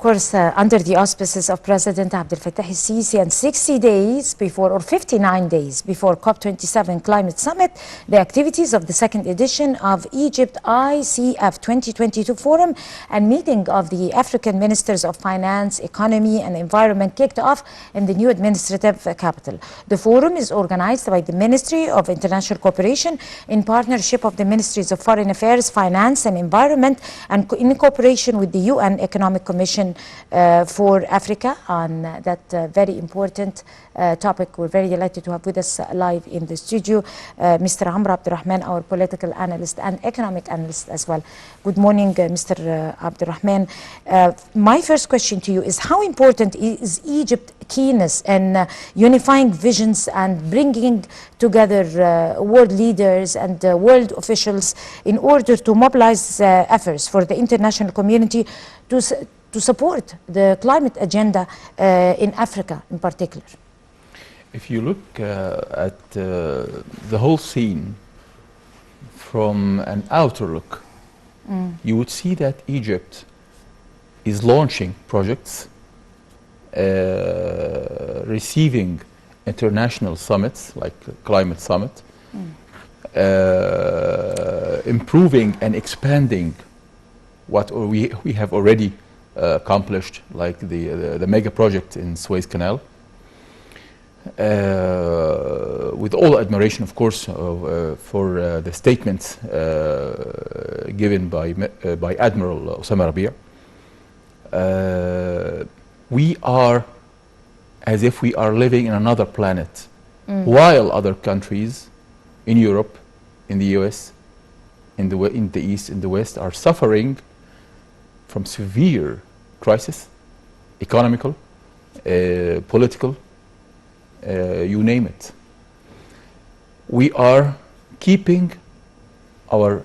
course, under the auspices of President Abdel al-Sisi, and 60 days before, or 59 days before COP27 Climate Summit, the activities of the second edition of Egypt ICF 2022 Forum and meeting of the African Ministers of Finance, Economy and Environment kicked off in the new administrative capital. The forum is organized by the Ministry of International Cooperation in partnership of the Ministries of Foreign Affairs, Finance and Environment, and in cooperation with the UN Economic Commission for Africa on that very important topic. We're very delighted to have with us live in the studio Mr. Rahman, our political analyst and economic analyst as well. Good morning, Mr. Rahman. My first question to you is, how important is Egypt's keenness in unifying visions and bringing together world leaders and world officials in order to mobilize efforts for the international community to support the climate agenda in Africa in particular? If you look at the whole scene from an outer look, you would see that Egypt is launching projects, receiving international summits like Climate Summit, improving and expanding what we have already accomplished, like the mega project in Suez Canal, with all admiration, of course, for the statements given by Admiral Osama Rabia. We are as if we are living in another planet, while other countries in Europe, in the US, in the East, in the West, are suffering from severe crisis, economical, political, you name it. We are keeping our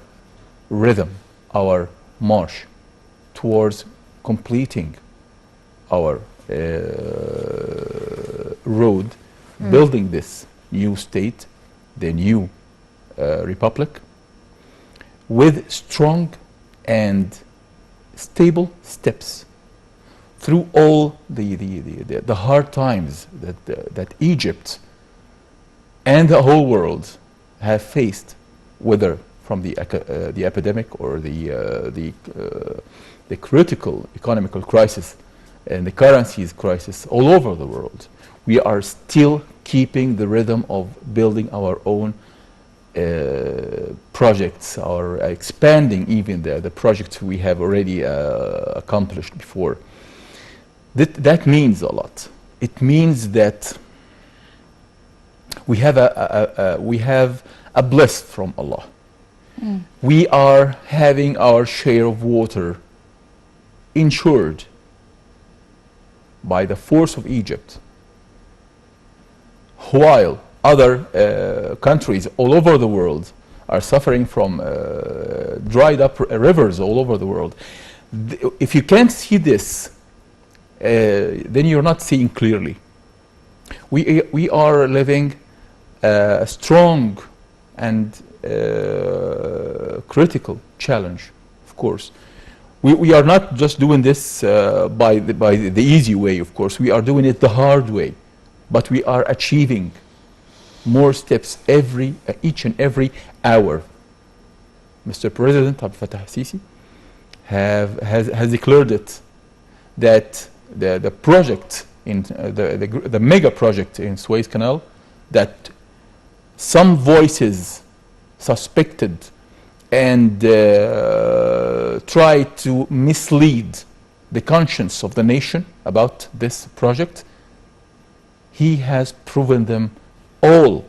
rhythm, our march towards completing our road, building this new state, the new republic, with strong and stable steps through all the hard times that Egypt and the whole world have faced, whether from the epidemic or the critical economical crisis and the currencies crisis all over the world. We are still keeping the rhythm of building our own projects, or expanding even the projects we have already accomplished before. That means a lot. It means that we have a bliss from Allah. We are having our share of water ensured by the force of Egypt, while other countries all over the world are suffering from dried up rivers all over the world. If you can't see this, then you're not seeing clearly. We are living a strong and critical challenge, of course. We are not just doing this by the easy way, of course. We are doing it the hard way, but we are achieving more steps each and every hour. Mr. President Abdel al-Sisi has declared it, that the project in the mega project in Suez Canal, that some voices suspected and tried to mislead the conscience of the nation about this project, he has proven them all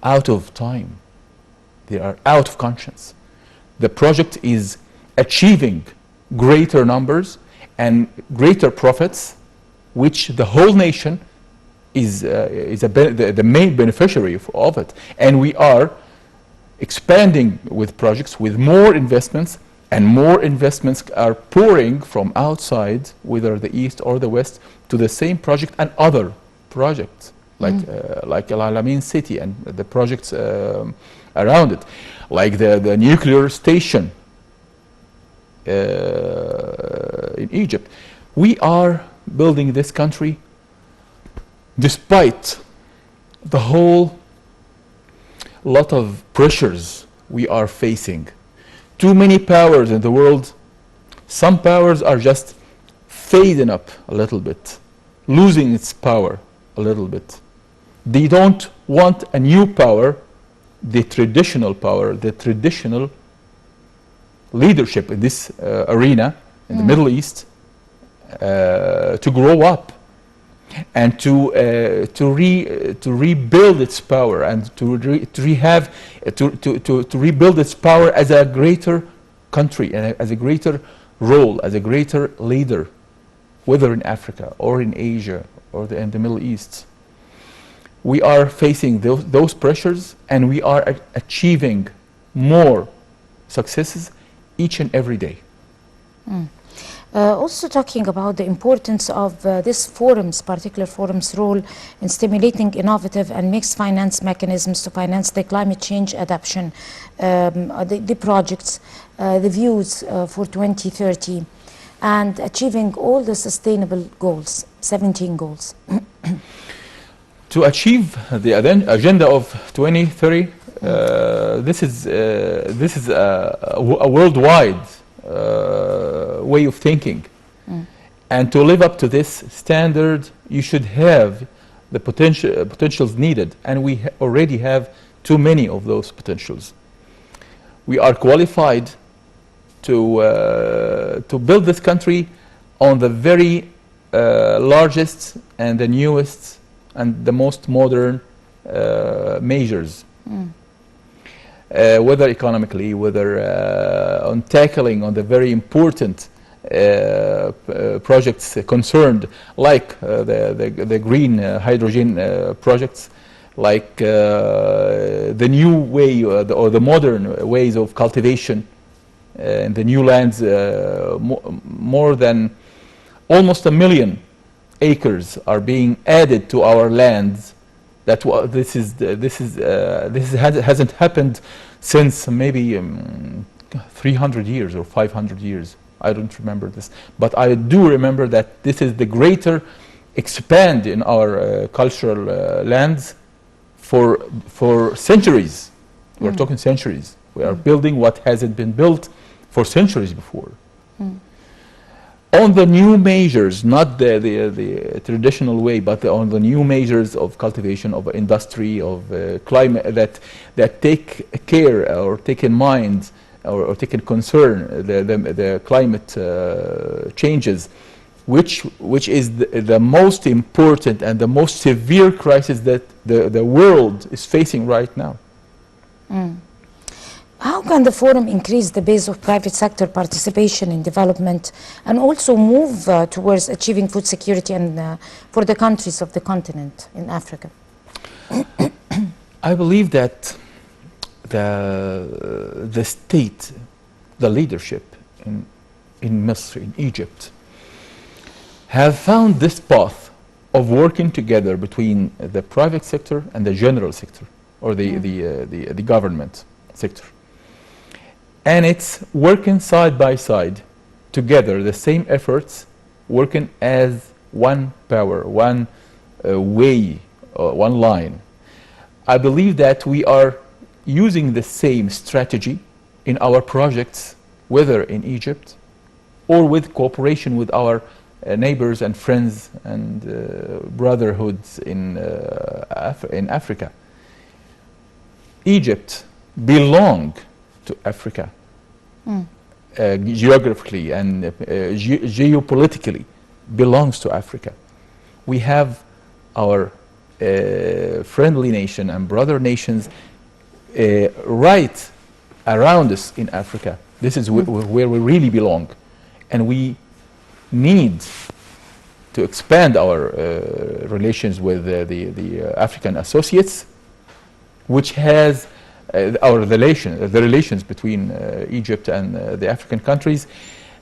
out of time. They are out of conscience. The project is achieving greater numbers and greater profits, which the whole nation is the main beneficiary of it. And we are expanding with projects, with more investments, and more investments are pouring from outside, whether the East or the West, to the same project and other projects, like Al Alamein City and the projects around it, like the nuclear station in Egypt. We are building this country despite the whole lot of pressures we are facing. Too many powers in the world. Some powers are just fading up a little bit, losing its power a little bit. They don't want a new power, the traditional power, the traditional leadership in this arena in the Middle East to grow up and to rebuild its power and to rebuild its power as a greater country and as a greater role, as a greater leader, whether in Africa or in Asia or in the Middle East. We are facing those pressures, and we are achieving more successes each and every day. Also talking about the importance of this forum's, particular forum's role in stimulating innovative and mixed finance mechanisms to finance the climate change adaptation, the projects, the views for 2030, and achieving all the sustainable goals, 17 goals. To achieve the agenda of 2030, this is a worldwide way of thinking. And to live up to this standard, you should have the potentials needed, and we already have too many of those potentials. We are qualified to build this country on the very largest and the newest and the most modern measures, whether economically, whether on tackling on the very important projects concerned, like the green hydrogen projects, like the new way or the modern ways of cultivation in the new lands. More than almost 1 million acres are being added to our lands. That this hasn't happened since maybe 300 years or 500 years. I don't remember this, but I do remember that this is the greater expand in our cultural lands for centuries. We're talking centuries. We are building what hasn't been built for centuries before. On the new measures, not the traditional way, but on the new measures of cultivation, of industry, of climate, that take care or take in mind or take in concern the climate changes, which is the most important and the most severe crisis that the world is facing right now. How can the forum increase the base of private sector participation in development and also move towards achieving food security and for the countries of the continent in Africa? I believe that the state, the leadership in Misr, in Egypt, have found this path of working together between the private sector and the general sector, or the government sector. And it's working side by side together, the same efforts, working as one power, one way, one line. I believe that we are using the same strategy in our projects, whether in Egypt or with cooperation with our neighbors and friends and brotherhoods in Africa. Egypt belongs to Africa geographically and geopolitically, belongs to Africa. We have our friendly nation and brother nations right around us in Africa. This is where we really belong, and we need to expand our relations with the African associates, which has the relations between Egypt and the African countries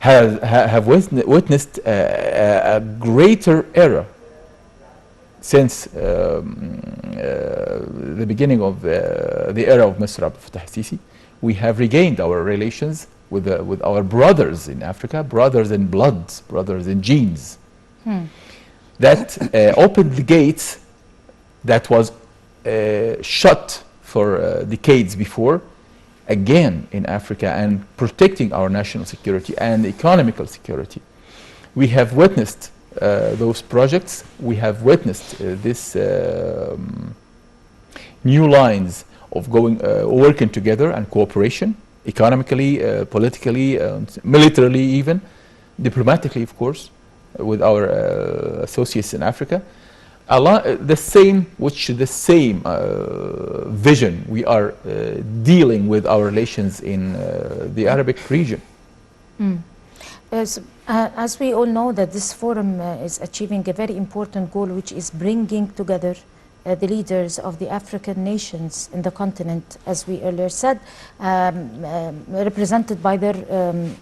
have witnessed a greater era since the beginning of the era of Mr. Abdel Fattah al-Sisi. We have regained our relations with our brothers in Africa, brothers in blood, brothers in genes. That opened the gates that was shut for decades before, again in Africa, and protecting our national security and economical security. We have witnessed those projects. We have witnessed this new lines of working together and cooperation, economically, politically, militarily even, diplomatically, of course, with our associates in Africa. The same vision we are dealing with our relations in the Arabic region. As we all know that this forum is achieving a very important goal, which is bringing together the leaders of the African nations in the continent, as we earlier said, represented by their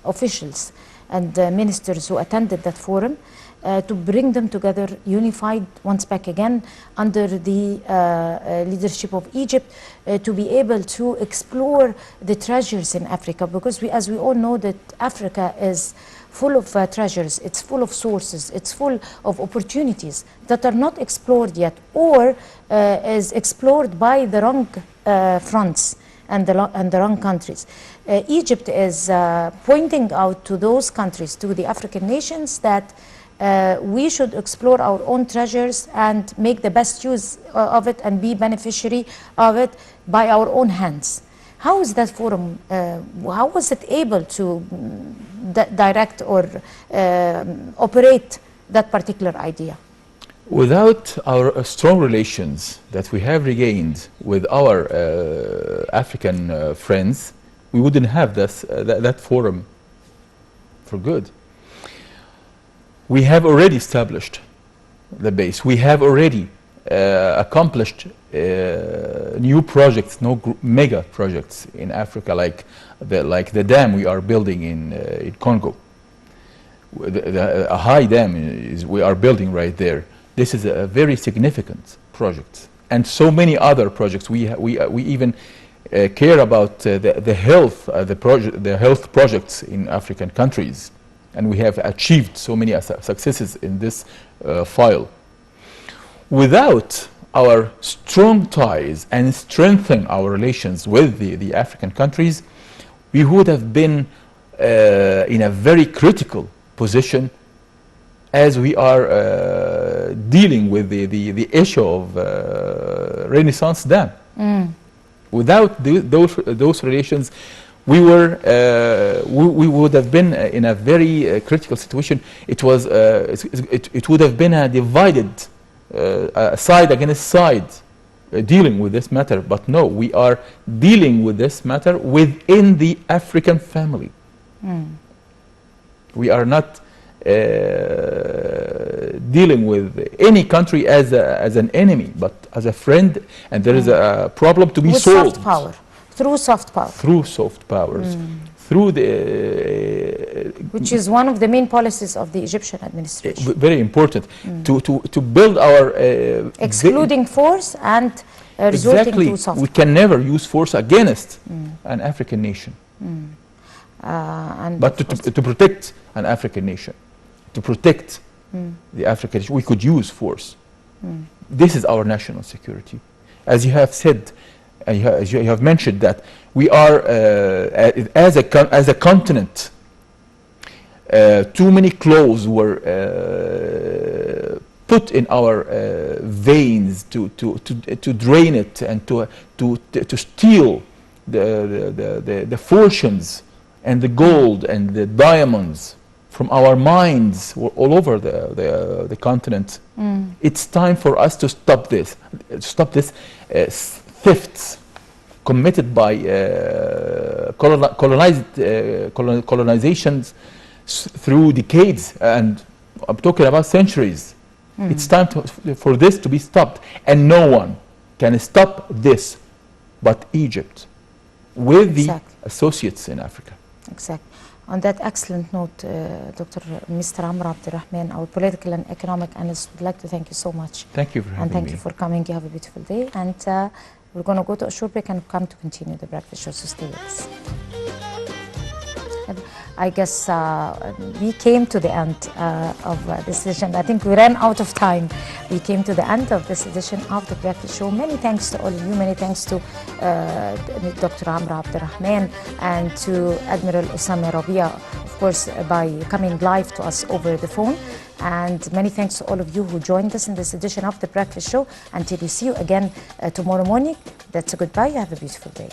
officials and ministers who attended that forum, to bring them together unified once back again under the leadership of Egypt, to be able to explore the treasures in Africa, because as we all know that Africa is full of treasures, it's full of sources, it's full of opportunities that are not explored yet, or is explored by the wrong fronts and the wrong countries. Egypt is pointing out to those countries, to the African nations, that we should explore our own treasures and make the best use of it and be beneficiary of it by our own hands. How is that forum, how was it able to direct or operate that particular idea? Without our strong relations that we have regained with our African friends, we wouldn't have that forum for good. We have already established the base. We have already accomplished new projects, mega projects in Africa, like the dam we are building in Congo. A high dam we are building right there. This is a very significant project, and so many other projects. We even care about the health projects in African countries, and we have achieved so many successes in this file. Without our strong ties and strengthen our relations with the African countries, we would have been in a very critical position as we are dealing with the issue of Renaissance Dam. Without those relations, we would have been in a very critical situation. It would have been a divided side against side dealing with this matter. But no, we are dealing with this matter within the African family. We are not dealing with any country as an enemy, but as a friend, and there is a problem to be with solved. Soft power. Through soft power. Through soft powers. Through which is one of the main policies of the Egyptian administration. Very important to build our excluding force and resorting to soft power. We can never use force against an African nation. But to protect an African nation, to protect the African nation, we could use force. This is our national security. As you have said, as you have mentioned, that we are, as a continent, too many clothes were put in our veins to drain it and to steal the fortunes and the gold and the diamonds from our mines all over the continent. It's time for us to stop this thefts committed by colonizations through decades, and I'm talking about centuries. It's time for this to be stopped, and no one can stop this but Egypt with the associates in Africa. Exactly. On that excellent note, Dr. Mr. Amr Abdel-Rahman, our political and economic analyst, would like to thank you so much. Thank you for having me. And thank you for coming. You have a beautiful day. And we're going to go to a short break and come to continue the breakfast show, so stay with us. I guess we came to the end of this edition. I think we ran out of time. We came to the end of this edition of The Breakfast Show. Many thanks to all of you. Many thanks to Dr. Abdel Rahman and to Admiral Osama Rabia, of course, by coming live to us over the phone. And many thanks to all of you who joined us in this edition of The Breakfast Show. Until we see you again tomorrow morning, that's a goodbye. Have a beautiful day.